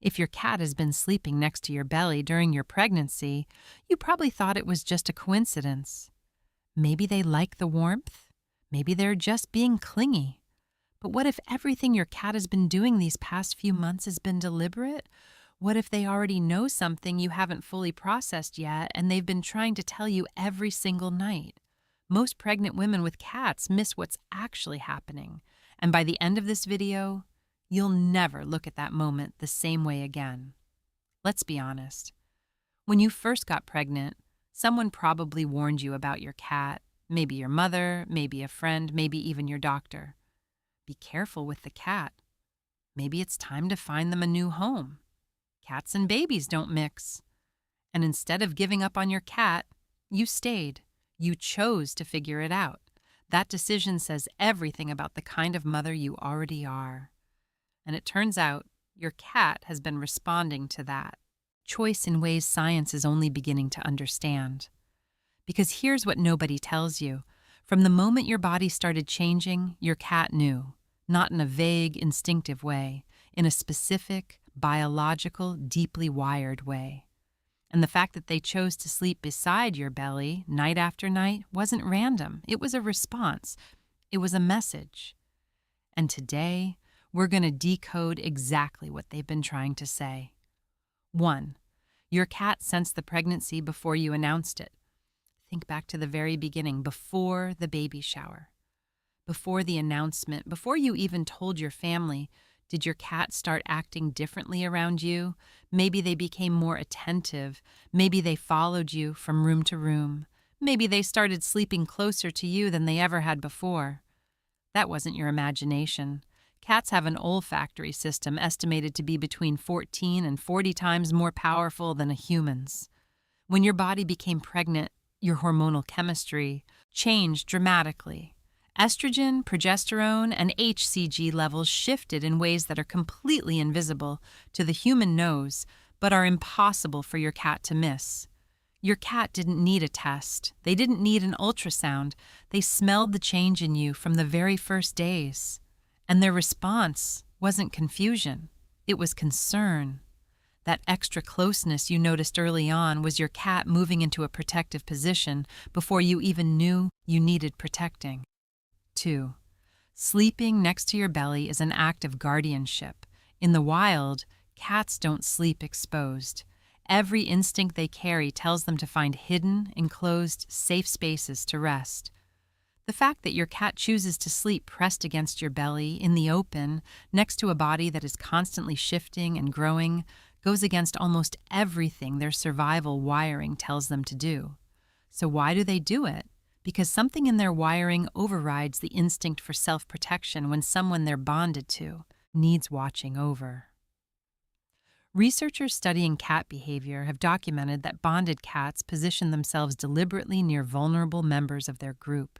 If your cat has been sleeping next to your belly during your pregnancy, you probably thought it was just a coincidence. Maybe they like the warmth. Maybe they're just being clingy. But what if everything your cat has been doing these past few months has been deliberate? What if they already know something you haven't fully processed yet and they've been trying to tell you every single night? Most pregnant women with cats miss what's actually happening. And by the end of this video, you'll never look at that moment the same way again. Let's be honest. When you first got pregnant, someone probably warned you about your cat, maybe your mother, maybe a friend, maybe even your doctor. Be careful with the cat. Maybe it's time to find them a new home. Cats and babies don't mix. And instead of giving up on your cat, you stayed. You chose to figure it out. That decision says everything about the kind of mother you already are. And it turns out your cat has been responding to that choice in ways science is only beginning to understand. Because here's what nobody tells you. From the moment your body started changing, your cat knew. Not in a vague, instinctive way, in a specific, biological, deeply wired way. And the fact that they chose to sleep beside your belly night after night wasn't random. It was a response. It was a message. And today, we're going to decode exactly what they've been trying to say. 1. Your cat sensed the pregnancy before you announced it. Think back to the very beginning, before the baby shower. Before the announcement, before you even told your family, did your cat start acting differently around you? Maybe they became more attentive. Maybe they followed you from room to room. Maybe they started sleeping closer to you than they ever had before. That wasn't your imagination. Cats have an olfactory system estimated to be between 14 and 40 times more powerful than a human's. When your body became pregnant, your hormonal chemistry changed dramatically. Estrogen, progesterone, and HCG levels shifted in ways that are completely invisible to the human nose, but are impossible for your cat to miss. Your cat didn't need a test. They didn't need an ultrasound. They smelled the change in you from the very first days. And their response wasn't confusion. It was concern. That extra closeness you noticed early on was your cat moving into a protective position before you even knew you needed protecting. 2. Sleeping next to your belly is an act of guardianship. In the wild, cats don't sleep exposed. Every instinct they carry tells them to find hidden, enclosed, safe spaces to rest. The fact that your cat chooses to sleep pressed against your belly, in the open, next to a body that is constantly shifting and growing, goes against almost everything their survival wiring tells them to do. So why do they do it? Because something in their wiring overrides the instinct for self-protection when someone they're bonded to needs watching over. Researchers studying cat behavior have documented that bonded cats position themselves deliberately near vulnerable members of their group.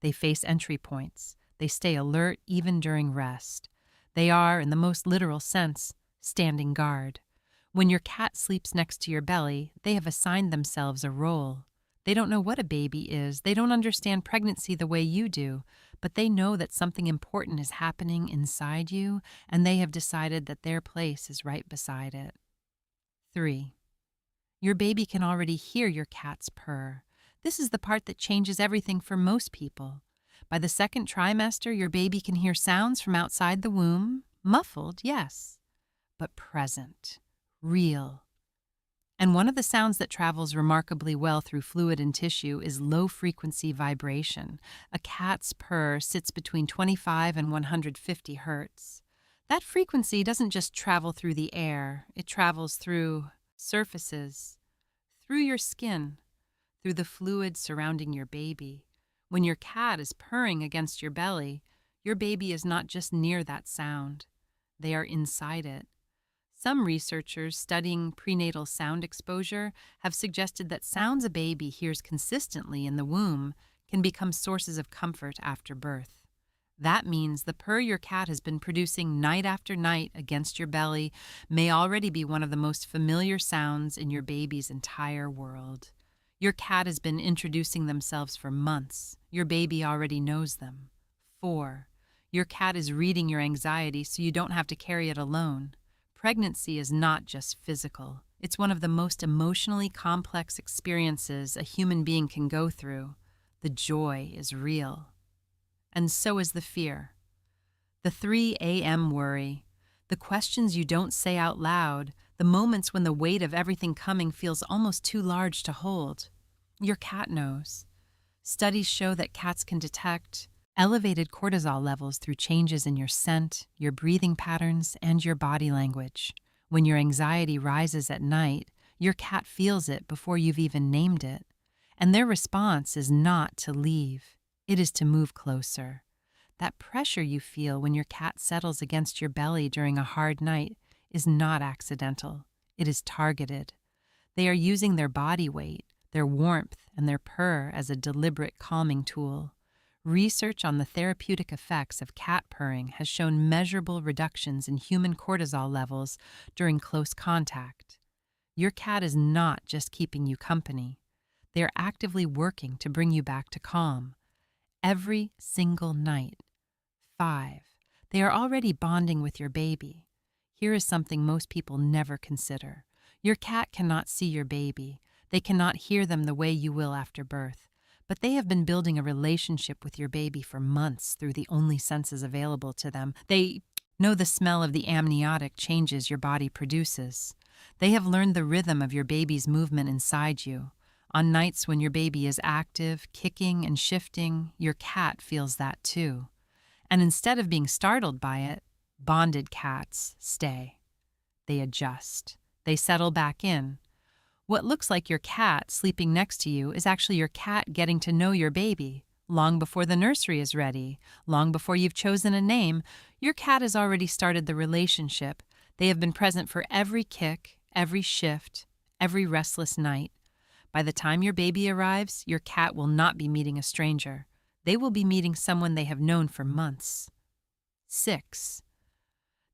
They face entry points. They stay alert even during rest. They are, in the most literal sense, standing guard. When your cat sleeps next to your belly, they have assigned themselves a role. They don't know what a baby is. They don't understand pregnancy the way you do, but they know that something important is happening inside you, and they have decided that their place is right beside it. 3. Your baby can already hear your cat's purr. This is the part that changes everything for most people. By the second trimester, your baby can hear sounds from outside the womb, muffled, yes, but present, real. And one of the sounds that travels remarkably well through fluid and tissue is low-frequency vibration. A cat's purr sits between 25 and 150 hertz. That frequency doesn't just travel through the air. It travels through surfaces, through your skin, through the fluid surrounding your baby. When your cat is purring against your belly, your baby is not just near that sound. They are inside it. Some researchers studying prenatal sound exposure have suggested that sounds a baby hears consistently in the womb can become sources of comfort after birth. That means the purr your cat has been producing night after night against your belly may already be one of the most familiar sounds in your baby's entire world. Your cat has been introducing themselves for months. Your baby already knows them. 4. Your cat is reading your anxiety so you don't have to carry it alone. Pregnancy is not just physical. It's one of the most emotionally complex experiences a human being can go through. The joy is real. And so is the fear. The 3 a.m. worry, the questions you don't say out loud, the moments when the weight of everything coming feels almost too large to hold. Your cat knows. Studies show that cats can detect elevated cortisol levels through changes in your scent, your breathing patterns, and your body language. When your anxiety rises at night, your cat feels it before you've even named it. And their response is not to leave, it is to move closer. That pressure you feel when your cat settles against your belly during a hard night is not accidental. It is targeted. They are using their body weight, their warmth, and their purr as a deliberate calming tool. Research on the therapeutic effects of cat purring has shown measurable reductions in human cortisol levels during close contact. Your cat is not just keeping you company. They are actively working to bring you back to calm. Every single night. 5. They are already bonding with your baby. Here is something most people never consider. Your cat cannot see your baby. They cannot hear them the way you will after birth. But they have been building a relationship with your baby for months through the only senses available to them. They know the smell of the amniotic changes your body produces. They have learned the rhythm of your baby's movement inside you. On nights when your baby is active, kicking and shifting, your cat feels that too. And instead of being startled by it, bonded cats stay. They adjust. They settle back in. What looks like your cat sleeping next to you is actually your cat getting to know your baby. Long before the nursery is ready, long before you've chosen a name, your cat has already started the relationship. They have been present for every kick, every shift, every restless night. By the time your baby arrives, your cat will not be meeting a stranger. They will be meeting someone they have known for months. 6.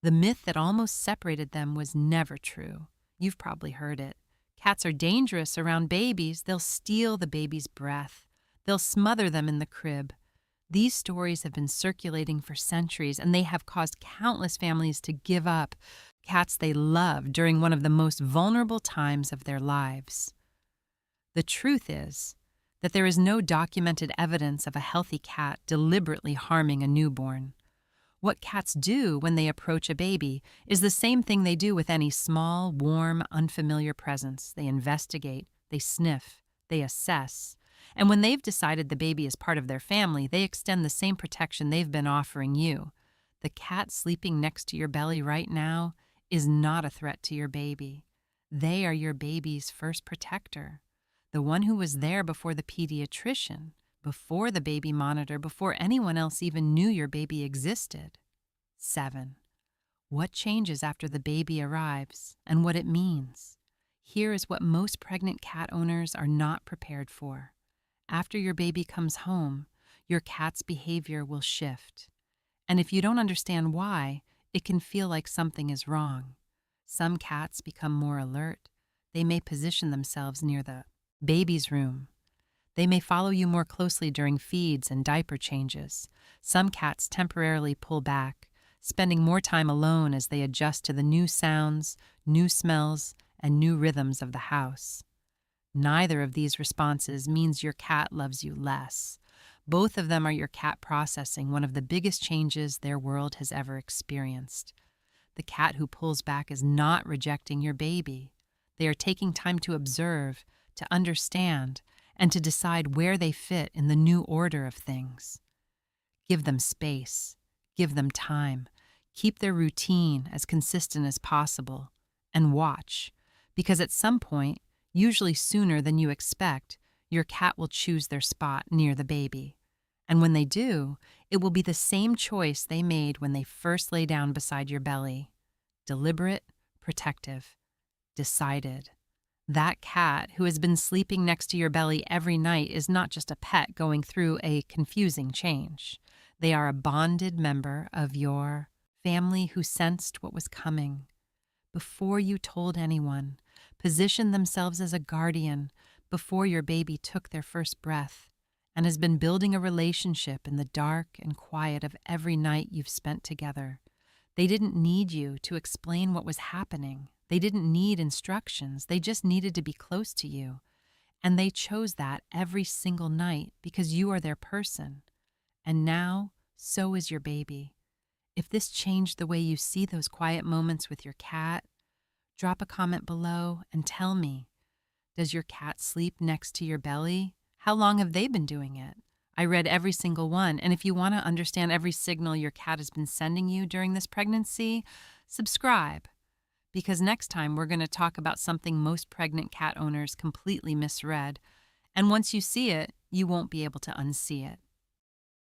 The myth that almost separated them was never true. You've probably heard it. Cats are dangerous around babies. They'll steal the baby's breath. They'll smother them in the crib. These stories have been circulating for centuries, and they have caused countless families to give up cats they love during one of the most vulnerable times of their lives. The truth is that there is no documented evidence of a healthy cat deliberately harming a newborn. What cats do when they approach a baby is the same thing they do with any small, warm, unfamiliar presence. They investigate, they sniff, they assess. And when they've decided the baby is part of their family, they extend the same protection they've been offering you. The cat sleeping next to your belly right now is not a threat to your baby. They are your baby's first protector. The one who was there before the pediatrician, before the baby monitor, before anyone else even knew your baby existed. 7. What changes after the baby arrives and what it means? Here is what most pregnant cat owners are not prepared for. After your baby comes home, your cat's behavior will shift. And if you don't understand why, it can feel like something is wrong. Some cats become more alert. They may position themselves near the baby's room. They may follow you more closely during feeds and diaper changes. Some cats temporarily pull back, spending more time alone as they adjust to the new sounds, new smells, and new rhythms of the house. Neither of these responses means your cat loves you less. Both of them are your cat processing one of the biggest changes their world has ever experienced. The cat who pulls back is not rejecting your baby. They are taking time to observe, to understand, and to decide where they fit in the new order of things. Give them space. Give them time. Keep their routine as consistent as possible. And watch, because at some point, usually sooner than you expect, your cat will choose their spot near the baby. And when they do, it will be the same choice they made when they first lay down beside your belly. Deliberate, protective, decided. That cat who has been sleeping next to your belly every night is not just a pet going through a confusing change. They are a bonded member of your family who sensed what was coming. Before you told anyone, positioned themselves as a guardian before your baby took their first breath, and has been building a relationship in the dark and quiet of every night you've spent together. They didn't need you to explain what was happening. They didn't need instructions. They just needed to be close to you. And they chose that every single night because you are their person. And now, so is your baby. If this changed the way you see those quiet moments with your cat, drop a comment below and tell me, does your cat sleep next to your belly? How long have they been doing it? I read every single one, and if you want to understand every signal your cat has been sending you during this pregnancy, subscribe. Because next time we're going to talk about something most pregnant cat owners completely misread, and once you see it, you won't be able to unsee it.